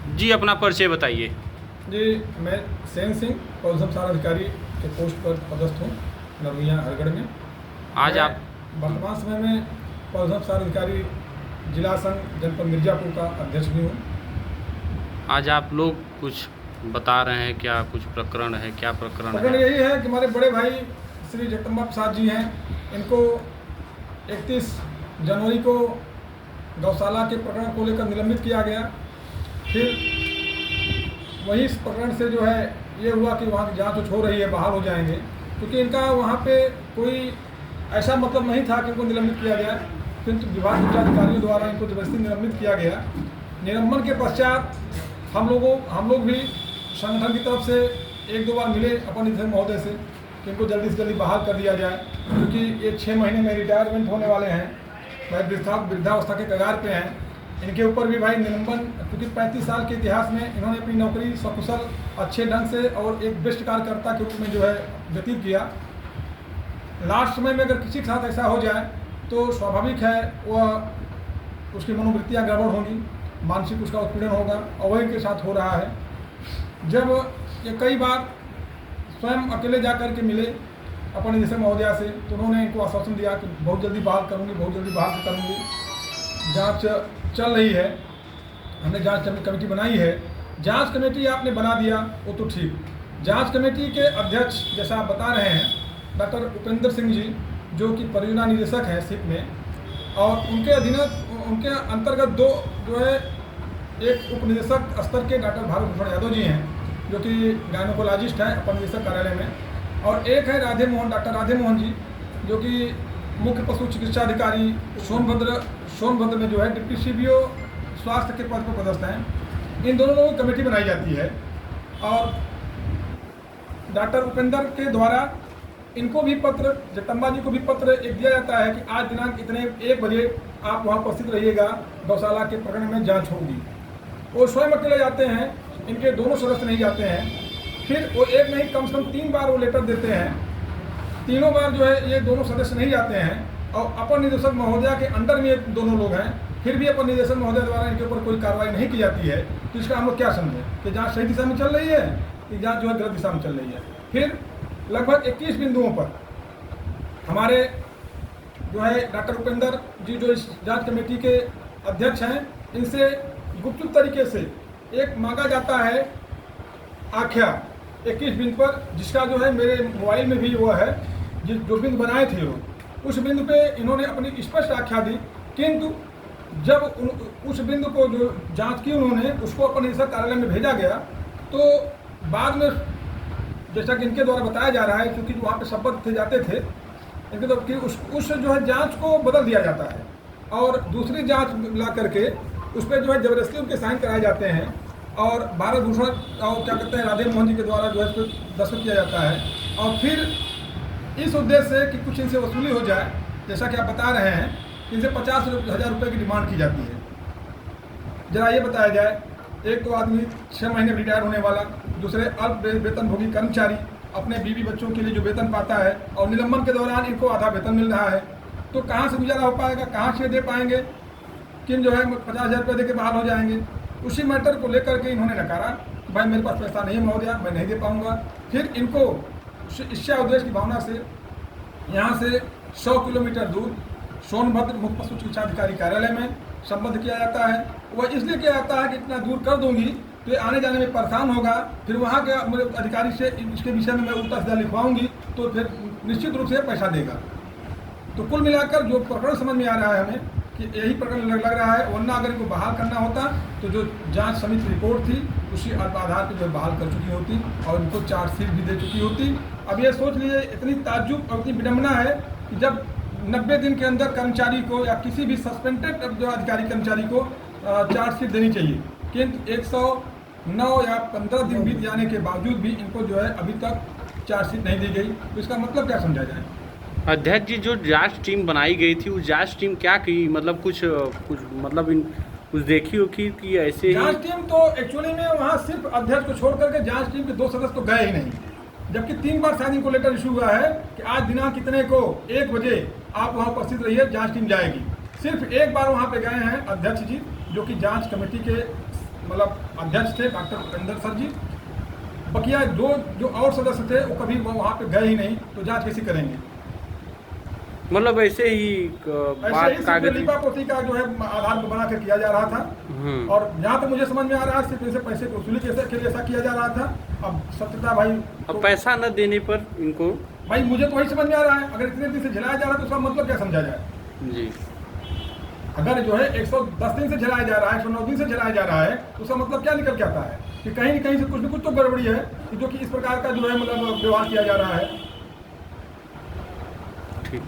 जी, अपना परिचय बताइए। जी, मैं सेन सिंह पौधम सार अधिकारी के पोस्ट पर पदस्थ हूँ नरमिया हरगढ़ में। आज मैं आप वर्तमान समय में पौधम सार अधिकारी जिला संघ जनपद मिर्ज़ापुर का अध्यक्ष भी हूँ। आज आप लोग कुछ बता रहे हैं, क्या कुछ प्रकरण है, क्या प्रकरण प्रकरण है? यही है कि हमारे बड़े भाई श्री जगदम्बा प्रसाद जी हैं, इनको 31 जनवरी को गौशाला के प्रकरण को लेकर निलंबित किया गया। फिर वही इस प्रकरण से जो है ये हुआ कि वहाँ की जाँच उच हो रही है, बहाल हो जाएंगे, क्योंकि इनका वहाँ पे कोई ऐसा मतलब नहीं था कि इनको निलंबित किया गया, किंतु विभाग के अधिकारियों द्वारा इनको जबरदस्ती निलंबित किया गया। निलंबन के पश्चात हम लोग भी संगठन की तरफ से 1-2 बार मिले अपर निदेशक महोदय से कि इनको जल्दी से जल्दी बहाल कर दिया जाए, क्योंकि ये 6 महीने में रिटायरमेंट होने वाले हैं, भाई वृद्धावस्था के कगार पे हैं। इनके ऊपर भी भाई निलंबन, क्योंकि 35 साल के इतिहास में इन्होंने अपनी नौकरी सकुशल अच्छे ढंग से और एक बेस्ट कार्यकर्ता के रूप में जो है व्यतीत किया। लास्ट समय में अगर किसी के साथ ऐसा हो जाए तो स्वाभाविक है वह उसकी मनोवृत्तियाँ गड़बड़ होंगी, मानसिक उसका उत्पीड़न होगा, और वही के साथ हो रहा है। जब ये कई बार स्वयं अकेले जा कर के मिले अपने निदेशक महोदया से, तो उन्होंने इनको आश्वासन दिया कि बहुत जल्दी बहाल करूँगी, बहुत जल्दी बहाल करूँगी। जांच चल रही है, हमने जांच कमेटी बनाई है। जांच कमेटी आपने बना दिया वो तो ठीक, जांच कमेटी के अध्यक्ष जैसा आप बता रहे हैं डॉक्टर उपेंद्र सिंह जी, जो कि परियोजना निदेशक हैं सिप में, और उनके अंतर्गत 2 जो है, एक उप निदेशक स्तर के डॉक्टर भारत भूषण यादव जी हैं, जो कि गायनोकोलॉजिस्ट हैं अपर निदेशक कार्यालय में, और एक है डॉक्टर राधे मोहन जी, जो कि मुख्य पशु चिकित्सा अधिकारी सोनभद्र में जो है डिप्टी सीबीओ स्वास्थ्य के पद पर पदस्थ हैं। इन दोनों लोगों की कमेटी बनाई जाती है, और डॉक्टर उपेंद्र के द्वारा इनको भी पत्र, जगदम्बा जी को भी पत्र एक दिया जाता है कि आज दिनांक इतने 1 बजे आप वहाँ उपस्थित रहिएगा, गौशाला के प्रकरण में जांच होगी। वो स्वयं अकेले जाते हैं, इनके दोनों सदस्य नहीं जाते हैं। फिर वो एक नहीं कम से कम 3 बार वो लेटर देते हैं, तीनों बार जो है ये दोनों सदस्य नहीं जाते हैं, और अपर निदेशक महोदया के अंडर में ये दोनों लोग हैं, फिर भी अपर निदेशक महोदय द्वारा इनके ऊपर कोई कार्रवाई नहीं की जाती है। तो इसका हम लोग क्या समझें कि जांच सही दिशा में चल रही है कि जांच जो है गलत दिशा में चल रही है। फिर लगभग 21 बिंदुओं पर हमारे जो है डॉक्टर उपेंद्र जी, जो इस जांच कमेटी के अध्यक्ष हैं, इनसे गुपचुप तरीके से एक मांगा जाता है आख्या 21 बिंदु पर, जिसका जो है मेरे मोबाइल में भी वो है, जो बिंदु बनाए थे वो, उस बिंदु पे इन्होंने अपनी स्पष्ट आख्या दी। किंतु जब उस बिंदु को जो जांच की उन्होंने, उसको अपने निदेशक कार्यालय में भेजा गया, तो बाद में जैसा कि इनके द्वारा बताया जा रहा है, क्योंकि वहाँ पे शपथ थे जाते थे इनके, तो कि उस जो है जांच को बदल दिया जाता है, और दूसरी जांच ला करके उस पर जो है जबरदस्ती उनके साइन कराए जाते हैं, और भारत भूषण और क्या कहते हैं राधे मोहन जी के द्वारा जो है इस पर दस्तखत किया जाता है, और फिर इस उद्देश्य से कि कुछ इनसे वसूली हो जाए, जैसा कि आप बता रहे हैं, इनसे 50,000 रुपये की डिमांड की जाती है। जरा ये बताया जाए, एक तो आदमी 6 महीने रिटायर होने वाला, दूसरे अल्प वेतनभोगी कर्मचारी अपने बीवी बच्चों के लिए जो वेतन पाता है, और निलंबन के दौरान इनको आधा वेतन मिल रहा है, तो कहाँ से गुजारा हो पाएगा, कहाँ से दे पाएंगे, किन जो है 50,000 रुपये दे के बहाल हो जाएंगे। उसी मैटर को लेकर के इन्होंने नकारा, भाई मेरे पास पैसा नहीं है महोदया, मैं नहीं दे पाऊँगा। फिर इनको इच्छा उद्देश्य की भावना से यहाँ से 100 किलोमीटर दूर सोनभद्र मुख्य पशु चिकित्सा अधिकारी कार्यालय में संबद्ध किया जाता है। वह इसलिए किया जाता है कि इतना दूर कर दूंगी तो ये आने जाने में परेशान होगा, फिर वहाँ के अधिकारी से इसके विषय में मैं उल्टा सीधा लिखवाऊंगी, तो फिर निश्चित रूप से पैसा देगा। तो कुल मिलाकर जो प्रकरण समझ में आ रहा है हमें कि यही प्रकरण लग रहा है, वरना अगर इनको बहाल करना होता तो जो जांच समिति रिपोर्ट थी उसी आधार पर जो बहाल कर चुकी होती, और इनको चार्जशीट भी दे चुकी होती। अब ये सोच लीजिए, इतनी ताज्जुब और इतनी विडम्बना है कि जब 90 दिन के अंदर कर्मचारी को या किसी भी सस्पेंडेड जो अधिकारी कर्मचारी को चार्जशीट देनी चाहिए, किंतु 109 या 15 दिन बीत जाने के बावजूद भी इनको जो है अभी तक चार्जशीट नहीं दी गई। तो इसका मतलब क्या समझा जाए? अध्यक्ष जी, जो जांच टीम बनाई गई थी, उस जांच टीम क्या की, मतलब कुछ मतलब कुछ देखी हो कि ऐसे ही जांच टीम तो एक्चुअली में वहाँ सिर्फ अध्यक्ष को छोड़ करके जांच टीम के 2 सदस्य तो गए ही नहीं, जबकि 3 बार शायद इनको लेटर इशू हुआ है कि आज दिनांक कितने को 1 बजे आप वहाँ उपस्थित रहिए, जांच टीम जाएगी। सिर्फ 1 बार वहाँ पे गए हैं अध्यक्ष जी, जो कि जांच कमेटी के मतलब अध्यक्ष थे डॉक्टर उपेंद्र सर जी। बकिया जो और सदस्य थे वो कभी वहाँ पे गए ही नहीं, तो जांच कैसे करेंगे? मतलब ऐसे ही बात कागज लिपा पोती का जो है आधार पर बना कर किया जा रहा था। और जहाँ तक मुझे समझ में आ रहा है सिर्फ इनसे पैसे की वसूली के लिए ऐसा किया जा रहा था। अब सत्यता भाई, अब पैसा न देने पर इनको, भाई मुझे तो वही समझ में आ रहा है, अगर इतने दिन से झेलाया जा रहा है तो उसका मतलब क्या समझा जाए? जी, अगर जो है 110 दिन से झेलाया जा रहा है, 109 दिन से झेलाया जा रहा है, तो उसका मतलब क्या निकल के आता है कि कहीं न कहीं से कुछ न कुछ तो गड़बड़ी है कि जो कि इस प्रकार का जो है मतलब व्यवहार किया जा रहा है। ठीक।